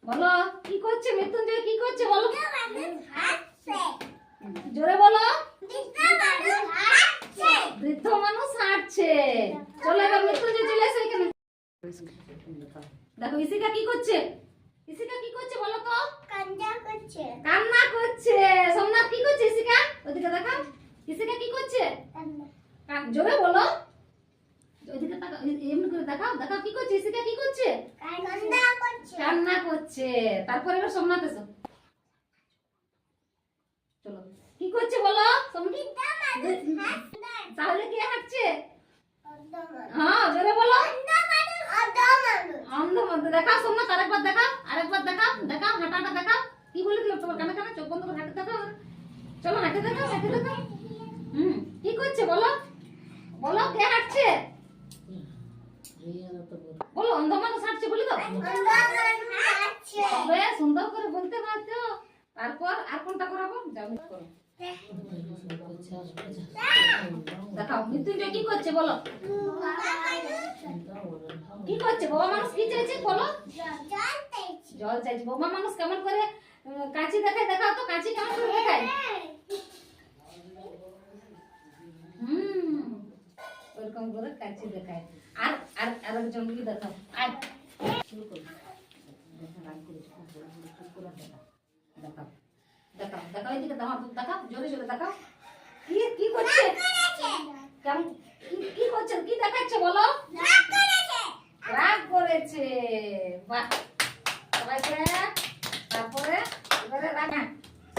বলো কি করছে মৃত্যুঞ্জয়, কি করছে বলো, জোরে বলো। বৃদ্ধ মানুষ হাঁটছে। চলো এবার মৃত্যুঞ্জয় চলে এসো এখানে। দেখো ইসিকা কি করছে, ইসিকা কি করছে বলো তো? কান্না করছে। সোমনাথ কি করছে ইসিকা? ওদিকে দেখাও। ইসিকা কি করছে? জোরে বলো। ওদিকে তাকাও, এমনি করে দেখাও, দেখাও কি করছে ইসিকা, কি করছে? কান্না করছে। তারপর এবার সোমনাথ এসো। চলো কি করছে বলো? তাহলে কে হাঁটছে? হ্যাঁ জোরে বলো। অন্ধ মধ্যে দেখাও সোমনাথ, আরেকবার দেখাও, আরেকবার দেখাও, দেখাও হাঁটাটা দেখাও। কি বলে দিল তোমার কানে কানে, চোখ বন্ধ করে হাঁটে দেখাও। চলো হাঁটে দেখাও, হাঁটে দেখাও। কি করছে বলো, বলো কে হাঁটছে বলো? অন্ধ মানুষ হাঁটছে বলে দাও। তবে সুন্দর করে বলতে পারছো। তারপর আর কোনটা করাবো? যাও করো, দেখাও মৃত্যুঞ্জয় কি করছে বলো, কি করছে? বাবা মানুষ কি চাইছে বলো? জল চাইছে। বাবা মানুষ কেমন করে কাঁচি দেখায়, দেখাও তো কাঁচি কেমন করে দেখায়। ওরকম করে কাঁচি দেখায়। আর আর আরেকজন কি দেখাও, আর শুরু করো। দেখাও দেখাও দেখাও, এদিকে দেখাও, দেখাও জোরে জোরে দেখাও। কি কি করছে? কেমন কি করছে, কি দেখাচ্ছে বলো? রাগ করেছে। বাহ, সবাইকে। তারপরে এবারে রাগ।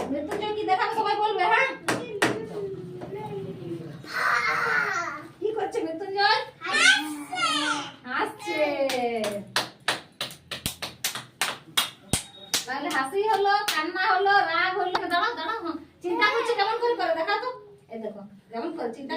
মৃত্যুঞ্জয় কি দেখাবে সবাই বলবে? হ্যাঁ কি করছে মৃত্যুঞ্জয়? হাসছে। তাহলে হাসি হলো, কান্না হলো, রাগ হলো। দাঁড়াও দাঁড়াও, চিন্তা করছে কেমন করে করে দেখাও তো। এই দেখো কেমন করে চিন্তা